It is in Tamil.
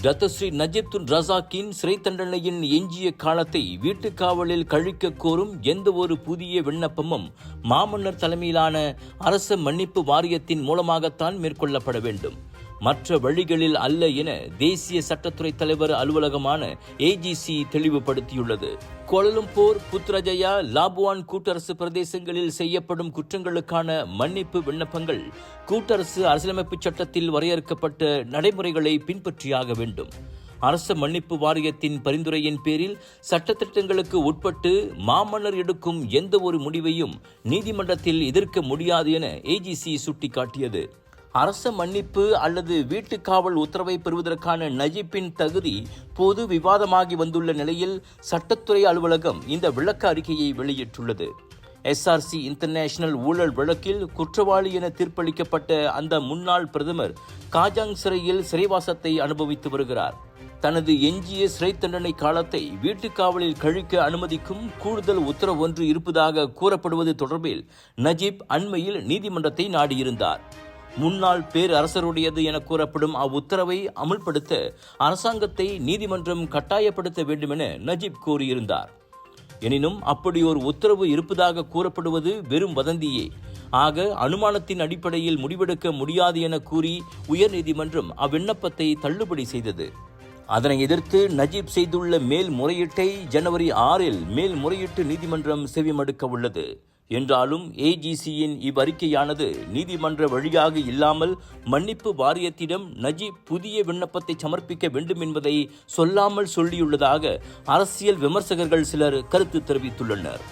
டத்தஸ்ரீ நஜீப் துன் ரசாக்கின் சிறை தண்டனையின் எஞ்சிய காலத்தை வீட்டுக் காவலில் கழிக்க கோரும் எந்த ஒரு புதிய விண்ணப்பமும் மாமன்னர் தலைமையிலான அரச மன்னிப்பு வாரியத்தின் மூலமாகத்தான் மேற்கொள்ளப்பட வேண்டும். மற்ற வழிகளில் அல்ல என தேசிய சட்டத்துறை தலைவர் அலுவலகமான AGC தெளிவுபடுத்தியுள்ளது. கோலலம்பூர், புத்ரஜயா, லாபுவான் கூட்டரசு பிரதேசங்களில் செய்யப்படும் குற்றங்களுக்கான மன்னிப்பு விண்ணப்பங்கள் கூட்டரசு அரசியலமைப்பு சட்டத்தில் வரையறுக்கப்பட்ட நடைமுறைகளை பின்பற்றியாக வேண்டும். அரச மன்னிப்பு வாரியத்தின் பரிந்துரையின் பேரில் சட்டத்திட்டங்களுக்கு உட்பட்டு மாமன்னர் எடுக்கும் எந்த ஒரு முடிவையும் நீதிமன்றத்தில் எதிர்க்க முடியாது என AGC சுட்டிக்காட்டியது. அரச மன்னிப்பு அல்லது வீட்டுக் காவல் உத்தரவை பெறுவதற்கான நஜீப்பின் தகுதி பொது விவாதமாகி வந்துள்ள நிலையில் சட்டத்துறை அலுவலகம் இந்த விளக்க அறிக்கையை வெளியிட்டுள்ளது. SRC இன்டர்நேஷனல் ஊழல் வழக்கில் குற்றவாளி என தீர்ப்பளிக்கப்பட்ட அந்த முன்னாள் பிரதமர் காஜாங் சிறையில் சிறைவாசத்தை அனுபவித்து வருகிறார். தனது எஞ்சிய சிறை தண்டனை காலத்தை வீட்டுக் காவலில் கழிக்க அனுமதிக்கும் கூடுதல் உத்தரவு ஒன்று இருப்பதாக கூறப்படுவது தொடர்பில் நஜீப் அண்மையில் நீதிமன்றத்தை நாடியிருந்தார். முன்னாள் பேரரசருடையது என கூறப்படும் அவ்வுத்தரவை அமுல்படுத்த அரசாங்கத்தை நீதிமன்றம் கட்டாயப்படுத்த வேண்டும் என நஜீப் கூறியிருந்தார். எனினும் அப்படி ஒரு உத்தரவு இருப்பதாக கூறப்படுவது வெறும் வதந்தியே. ஆக அனுமானத்தின் அடிப்படையில் முடிவெடுக்க முடியாது என கூறி உயர்நீதிமன்றம் அவ்விண்ணப்பத்தை தள்ளுபடி செய்தது. அதனை எதிர்த்து நஜீப் செய்துள்ள மேல்முறையீட்டை ஜனவரி 6 மேல்முறையீட்டு நீதிமன்றம் செவிமடுக்க உள்ளது. என்றாலும் AGCயின் இவ்வறிக்கையானது நீதிமன்ற வழியாக இல்லாமல் மன்னிப்பு வாரியத்திடம் நஜீப் புதிய விண்ணப்பத்தை சமர்ப்பிக்க வேண்டும் என்பதை சொல்லாமல் சொல்லியுள்ளதாக அரசியல் விமர்சகர்கள் சிலர் கருத்து தெரிவித்துள்ளனர்.